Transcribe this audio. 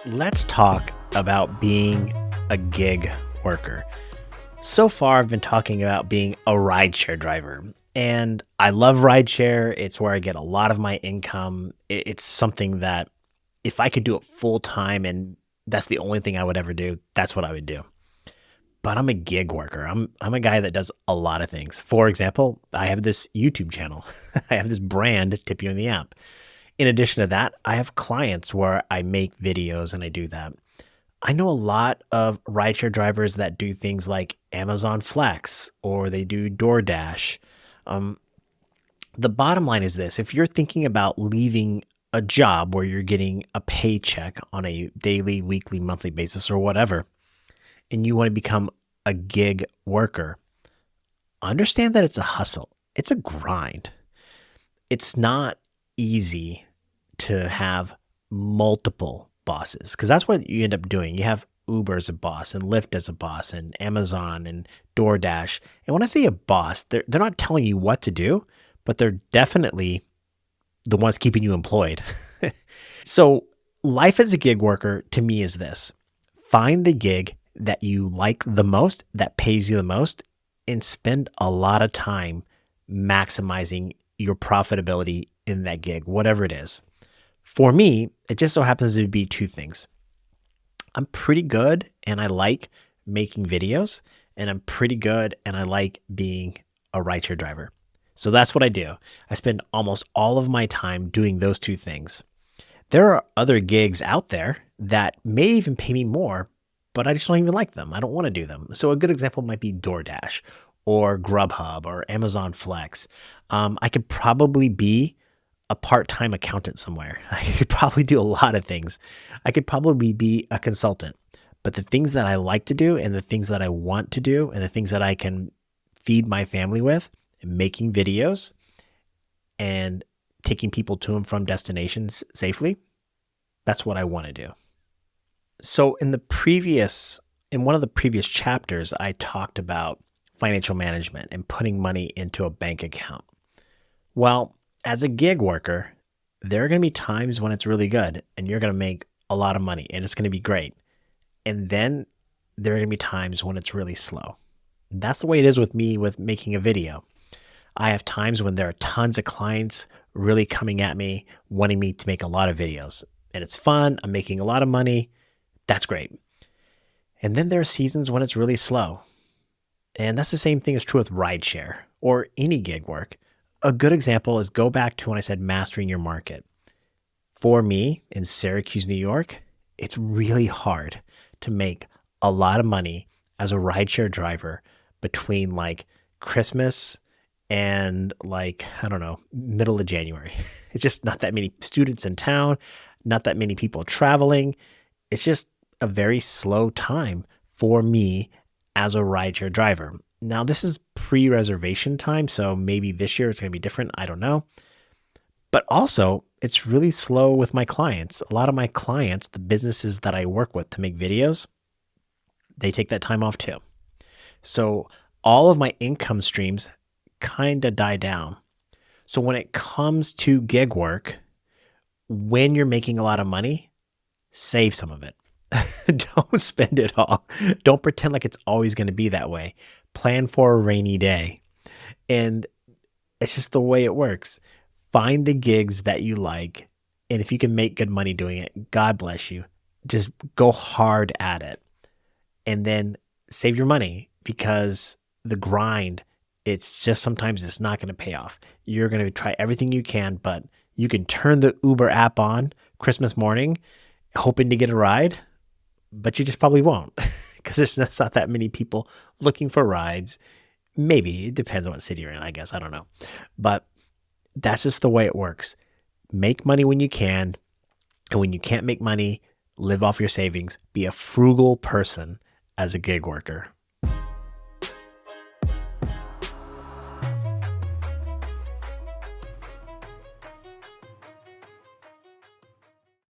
Let's talk about being a gig worker. So far, I've been talking about being a rideshare driver, and I love rideshare. It's where I get a lot of my income. It's something that if I could do it full time and that's the only thing I would ever do, that's what I would do. But I'm a gig worker. I'm a guy that does a lot of things. For example, I have this YouTube channel. I have this brand, Tip You in the App. In addition to that, I have clients where I make videos and I do that. I know a lot of rideshare drivers that do things like Amazon Flex or they do DoorDash. Um, the bottom line is this: if you're thinking about leaving a job where you're getting a paycheck on a daily, weekly, monthly basis or whatever, and you want to become a gig worker, understand that it's a hustle, it's a grind. It's not easy to have multiple bosses because that's what you end up doing. You have Uber as a boss and Lyft as a boss and Amazon and DoorDash. And when I say a boss, they're not telling you what to do, but they're definitely the ones keeping you employed. So life as a gig worker to me is this: find the gig that you like the most, that pays you the most, and spend a lot of time maximizing your profitability in that gig, whatever it is. For me, it just so happens to be two things. I'm pretty good and I like making videos, and I'm pretty good and I like being a rideshare driver. So that's what I do. I spend almost all of my time doing those two things. There are other gigs out there that may even pay me more, but I just don't even like them. I don't want to do them. So a good example might be DoorDash or Grubhub or Amazon Flex. I could probably be a part-time accountant somewhere. I could probably do a lot of things. I could probably be a consultant. But the things that I like to do and the things that I want to do and the things that I can feed my family with, making videos and taking people to and from destinations safely, that's what I want to do. So in one of the previous chapters, I talked about financial management and putting money into a bank account. Well, as a gig worker, there are going to be times when it's really good and you're going to make a lot of money and it's going to be great. And then there are going to be times when it's really slow. And that's the way it is with me with making a video. I have times when there are tons of clients really coming at me, wanting me to make a lot of videos. And it's fun. I'm making a lot of money. That's great. And then there are seasons when it's really slow. And that's the same thing is true with rideshare or any gig work. A good example is go back to when I said mastering your market. For me in Syracuse, New York, it's really hard to make a lot of money as a rideshare driver between like Christmas and like, I don't know, middle of January. It's just not that many students in town, not that many people traveling. It's just a very slow time for me as a rideshare driver. Now, this is pre-reservation time, so maybe this year it's going to be different. I don't know. But also, it's really slow with my clients. A lot of my clients, the businesses that I work with to make videos, they take that time off too. So all of my income streams kind of die down. So when it comes to gig work, when you're making a lot of money, save some of it. Don't spend it all. Don't pretend like it's always going to be that way. Plan for a rainy day. And it's just the way it works. Find the gigs that you like. And if you can make good money doing it, God bless you. Just go hard at it. And then save your money because the grind, it's just sometimes it's not going to pay off. You're going to try everything you can, but you can turn the Uber app on Christmas morning hoping to get a ride, but you just probably won't because there's not that many people looking for rides. Maybe it depends on what city you're in, I guess. I don't know. But that's just the way it works. Make money when you can. And when you can't make money, live off your savings. Be a frugal person as a gig worker.